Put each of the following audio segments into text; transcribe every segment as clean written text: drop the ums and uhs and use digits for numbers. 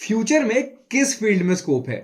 Future में किस field में स्कोप है,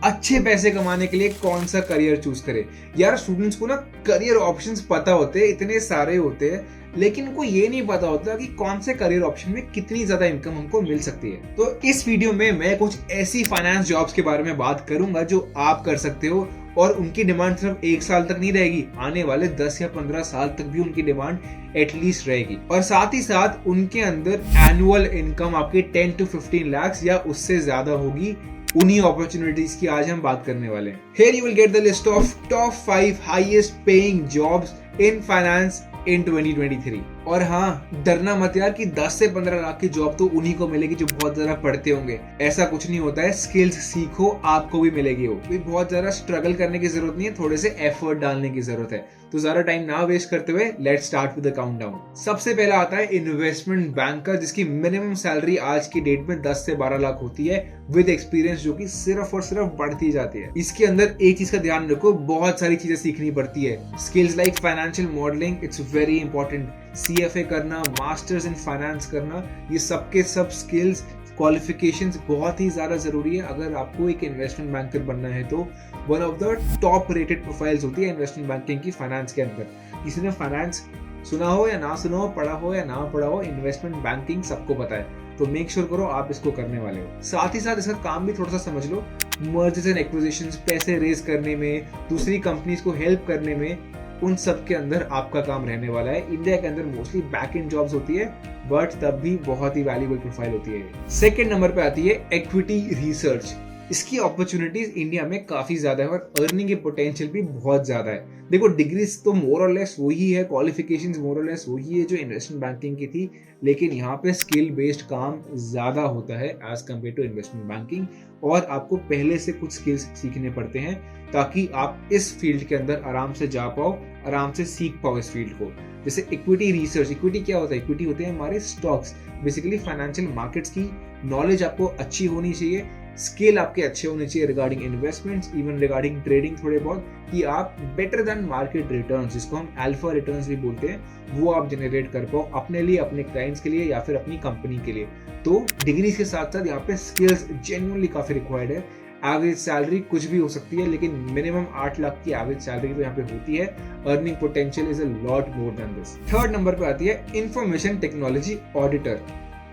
अच्छे पैसे कमाने के लिए कौन सा करियर चूज करे। यार स्टूडेंट्स को ना करियर ऑप्शंस पता होते हैं, इतने सारे होते हैं, लेकिन उनको ये नहीं पता होता कि कौन से करियर ऑप्शन में कितनी ज्यादा इनकम हमको मिल सकती है। तो इस वीडियो में मैं कुछ ऐसी फाइनेंस जॉब्स के बारे में बात करूंगा जो आप कर सकते हो और उनकी डिमांड सिर्फ 1 साल तक नहीं रहेगी, आने वाले 10 या 15 साल तक भी उनकी डिमांड एटलीस्ट रहेगी। और साथ ही साथ उनके अंदर एनुअल इनकम आपके 10 to 15 लाख या उससे ज्यादा होगी। उन्हीं अपॉर्चुनिटीज की आज हम बात करने वाले हैं। Here you will get the list of top 5 highest paying jobs in finance in 2023। और हाँ, डरना मत यार कि 10 से 15 लाख की जॉब तो उन्हीं को मिलेगी जो बहुत ज्यादा पढ़ते होंगे। ऐसा कुछ नहीं होता है, स्किल्स सीखो, आपको भी मिलेगी वो। कोई बहुत ज्यादा स्ट्रगल करने की जरूरत नहीं है, थोड़े से एफर्ट डालने की जरूरत है। तो ज्यादा टाइम ना वेस्ट करते हुए let's start with the countdown. सबसे पहला आता है इन्वेस्टमेंट बैंकर, जिसकी मिनिमम सैलरी आज की डेट में 10 से 12 लाख होती है विद एक्सपीरियंस, जो कि सिर्फ और सिर्फ बढ़ती जाती है। इसके अंदर एक चीज का ध्यान रखो, बहुत सारी चीजें सीखनी पड़ती है। Skills like financial modelling, it's very important. CFA करना, मास्टर्स इन फाइनेंस करना, ये सब के सब स्किल्स क्वालिफिकेशंस बहुत ही ज्यादा जरूरी है अगर आपको एक इन्वेस्टमेंट बैंकर बनना है। तो one of the top rated profiles होती है इन्वेस्टमेंट बैंकिंग की फाइनेंस के अंदर। किसी ने फाइनेंस सुना हो या ना सुना हो, पढ़ा हो या ना पढ़ा हो, इन्वेस्टमेंट बैंकिंग सबको पता है। तो मेक श्योर करो आप इसको करने वाले हो। साथ ही साथ इसका काम भी थोड़ा सा समझ लो, मर्जर्स एंड एक्विजिशंस, पैसे रेज करने में, दूसरी कंपनीज को हेल्प करने में, उन सब के अंदर आपका काम रहने वाला है। इंडिया के अंदर मोस्टली बैक एंड जॉब्स होती है, बट तब भी बहुत ही वैल्यूएबल प्रोफाइल होती है। सेकंड नंबर पे आती है इक्विटी रिसर्च। इसकी अपॉर्चुनिटीज इंडिया में काफी ज्यादा है और अर्निंग के पोटेंशियल भी बहुत ज्यादा है। देखो डिग्रीज तो मोर और लेस वही है, क्वालिफिकेशंस मोर और लेस वही है जो इन्वेस्टमेंट बैंकिंग की थी, लेकिन यहाँ पे स्किल बेस्ड काम ज्यादा होता है as compare to investment banking. और आपको पहले से कुछ स्किल्स सीखने पड़ते हैं ताकि आप इस फील्ड के अंदर आराम से जा पाओ, आराम से सीख पाओ इस फील्ड को। जैसे इक्विटी रिसर्च, इक्विटी क्या होता है? इक्विटी होते हैं हमारे स्टॉक्स, बेसिकली फाइनेंशियल मार्केट्स की नॉलेज आपको अच्छी होनी चाहिए, स्किल आपके अच्छे होने चाहिए regarding investments, even regarding trading थोड़े बहुत, कि आप बेटर देन मार्केट रिटर्न्स, जिसको हम अल्फा रिटर्न्स भी बोलते हैं, वो आप जनरेट कर पाओ अपने लिए, अपने क्लाइंट्स के लिए या फिर अपनी कंपनी के लिए। तो डिग्री के साथ साथ यहाँ पे स्किल्स जेन्युइनली काफी रिक्वायर्ड है। एवरेज सैलरी कुछ भी हो सकती है, लेकिन मिनिमम 8 लाख की एवरेज सैलरी तो यहाँ पे होती है। Earning potential is a lot more than this. Third number पे आती है information technology auditor.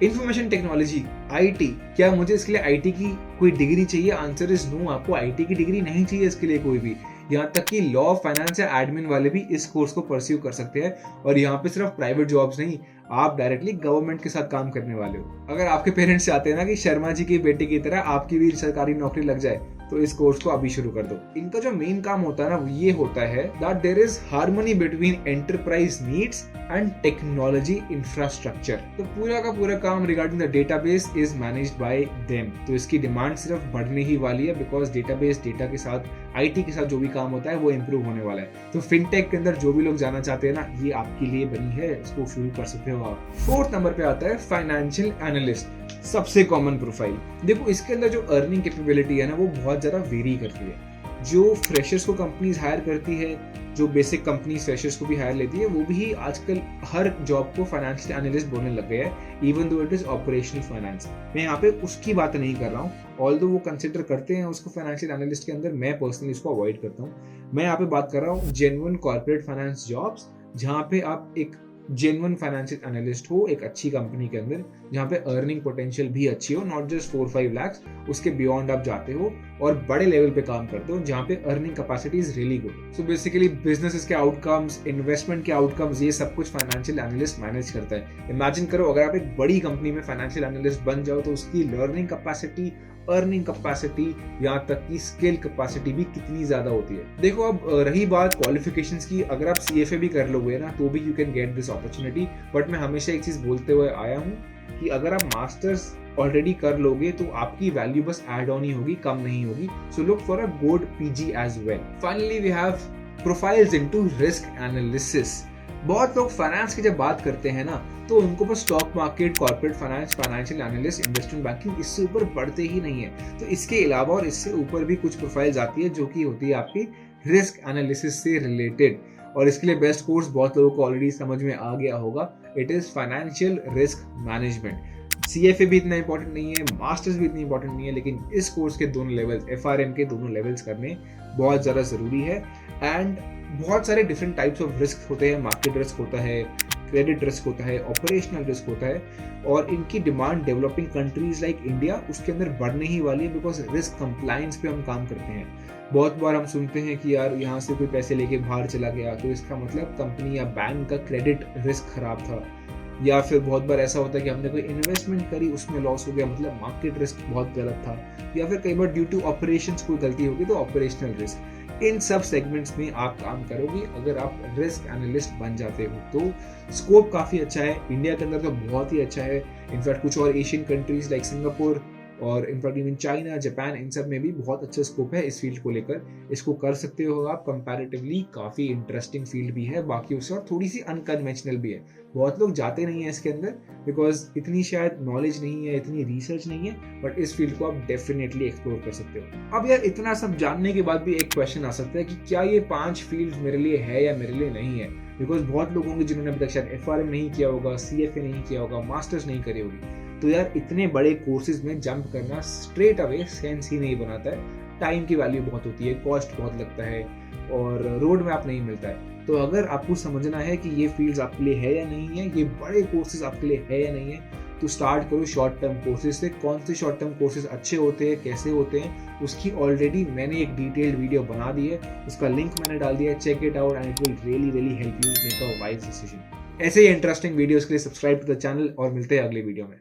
Information technology, IT, क्या मुझे इसके लिए IT की कोई डिग्री चाहिए? आंसर इज नो, आपको IT की डिग्री नहीं चाहिए इसके लिए कोई भी। यहाँ तक कि लॉ, फाइनेंस या एडमिन वाले भी इस कोर्स को परस्यू कर सकते हैं। और यहाँ पे सिर्फ प्राइवेट जॉब्स नहीं, आप डायरेक्टली गवर्नमेंट के साथ काम करने वाले हो। अगर आपके पेरेंट्स चाहते हैं ना कि शर्मा जी की बेटी की तरह आपकी भी सरकारी नौकरी लग जाए, तो इस कोर्स को अभी शुरू कर दो। इनका जो मेन काम होता है ना, वो ये होता है that there is harmony between enterprise needs and technology infrastructure. तो पूरा का पूरा काम regarding the database is managed by them. तो इसकी डिमांड सिर्फ बढ़ने ही वाली है, बिकॉज डेटाबेस, डेटा के साथ IT के साथ जो भी काम होता है वो इंप्रूव होने वाला है। तो फिनटेक के अंदर जो भी लोग जाना चाहते हैं ना, ये आपके लिए बनी है, इसको शुरू कर सकते हो आप। फोर्थ नंबर पे आता है फाइनेंशियल एनालिस्ट, सबसे कॉमन प्रोफाइल। देखो इसके अंदर जो अर्निंग कैपेबिलिटी है ना, वो बहुत ज्यादा वेरी करती है। जो फ्रेशर्स को कंपनीज हायर करती है, जो बेसिक कंपनीज फ्रेशर्स को भी हायर लेती है, वो भी आजकल हर जॉब को फाइनेंशियल एनालिस्ट बोलने लग गए हैं, even though it is operational finance. मैं यहाँ पे उसकी बात नहीं कर रहा हूँ, ऑल्दो वो कंसिडर करते हैं उसको फाइनेंशियल एनालिस्ट के अंदर, मैं पर्सनली इसको अवॉइड करता हूँ। मैं यहाँ पे बात कर रहा हूँ जेन्युइन कॉर्पोरेट फाइनेंस जॉब्स, जहाँ पे आप एक जेन्युइन फाइनेंशियल एनालिस्ट हो एक अच्छी कंपनी के अंदर, जहाँ पे अर्निंग पोटेंशियल भी अच्छी हो, नॉट जस्ट 4-5 लाख, उसके बियॉन्ड आप जाते हो और बड़े लेवल पे काम करते हो, जहाँ पे earning capacity is really good. So basically business के आउटकम्स, इन्वेस्टमेंट के आउटकम्स, ये सब कुछ फाइनेंशियल एनालिस्ट मैनेज करता है। इमेजिन करो अगर आप एक बड़ी कंपनी में फाइनेंशियल एनालिस्ट बन जाओ, तो उसकी लर्निंग कैपेसिटी, अर्निंग कैपेसिटी, यहाँ तक की स्किल कैपेसिटी भी कितनी ज्यादा होती है। देखो अब रही बात क्वालिफिकेशंस की, अगर आप CFA भी कर लोगे ना, तो भी you can get this opportunity. But मैं हमेशा एक चीज बोलते हुए आया हूँ कि अगर आप मास्टर्स ऑलरेडी कर लोगे तो आपकी वैल्यू बस ऐड ऑन ही होगी, कम नहीं होगी। So look for a good PG as well. Finally we have profiles into risk analysis. बहुत लोग फाइनेंस की जब बात करते हैं ना, तो उनको बस stock market, corporate finance, financial analyst, investment banking, इससे ऊपर बढ़ते ही नहीं है। तो इसके अलावा और इससे ऊपर भी कुछ प्रोफाइल्स आती है जो कि होती है आपकी रिस्क एनालिसिस से रिलेटेड। और इसके लिए बेस्ट कोर्स बहुत लोगों को ऑलरेडी समझ में आ गया होगा, it is financial risk management. CFA भी इतना इंपॉर्टेंट नहीं है, मास्टर्स भी इतनी इंपॉर्टेंट नहीं है, लेकिन इस कोर्स के दोनों लेवल्स, FRM के दोनों लेवल्स करने बहुत ज़्यादा ज़रूरी है। एंड बहुत सारे डिफरेंट टाइप्स ऑफ रिस्क होते हैं, मार्केट रिस्क होता है, क्रेडिट रिस्क होता है, ऑपरेशनल रिस्क होता है, और इनकी demand developing countries like India उसके अंदर बढ़ने ही वाली है, बिकॉज रिस्क कंप्लायंस पे हम काम करते हैं। बहुत बार हम सुनते हैं कि यार यहाँ से कोई पैसे लेके बाहर चला गया तो इसका मतलब कंपनी या बैंक का क्रेडिट रिस्क खराब था, या फिर बहुत बार ऐसा होता है कि हमने कोई इन्वेस्टमेंट करी उसमें लॉस हो गया, मतलब मार्केट रिस्क बहुत गलत था, या फिर कई बार ड्यू टू ऑपरेशंस कोई गलती होगी तो ऑपरेशनल रिस्क। इन सब सेगमेंट्स में आप काम करोगे अगर आप रिस्क एनालिस्ट बन जाते हो तो स्कोप काफ़ी अच्छा है। इंडिया के अंदर तो बहुत ही अच्छा है, इनफैक्ट कुछ और एशियन कंट्रीज लाइक सिंगापुर और इनफैक्ट इवन चाइना, जापान, इन सब में भी बहुत अच्छा स्कोप है इस फील्ड को लेकर। इसको कर सकते हो आप, कंपैरेटिवली काफ़ी इंटरेस्टिंग फील्ड भी है बाकियों से और थोड़ी सी अनकन्वेंशनल भी है। बहुत लोग जाते नहीं है इसके अंदर बिकॉज इतनी शायद नॉलेज नहीं है, इतनी रिसर्च नहीं है, बट इस फील्ड को आप डेफिनेटली एक्सप्लोर कर सकते हो। अब यार इतना सब जानने के बाद भी एक क्वेश्चन आ सकता है कि क्या ये 5 फील्ड मेरे लिए है या मेरे लिए नहीं है, बिकॉज बहुत लोग होंगे जिन्होंने अभी तक शायद FRM नहीं किया होगा, CFA नहीं किया होगा, मास्टर्स नहीं करी होगी, तो यार इतने बड़े कोर्सेज में जंप करना स्ट्रेट अवे सेंस ही नहीं बनाता है। टाइम की वैल्यू बहुत होती है, कॉस्ट बहुत लगता है और रोड मैप नहीं मिलता है। तो अगर आपको समझना है कि ये फील्ड्स आपके लिए है या नहीं है, ये बड़े कोर्सेज आपके लिए है या नहीं है, तो स्टार्ट करो शॉर्ट टर्म कोर्सेज से। कौन से शॉर्ट टर्म कोर्सेज अच्छे होते हैं, कैसे होते हैं, उसकी ऑलरेडी मैंने एक डिटेल्ड वीडियो बना दी है, उसका लिंक मैंने डाल दिया है, check it out and it will really help you make a wise decision. ऐसे ही इंटरेस्टिंग वीडियोस के लिए सब्सक्राइब टू द चैनल और मिलते हैं अगले वीडियो में।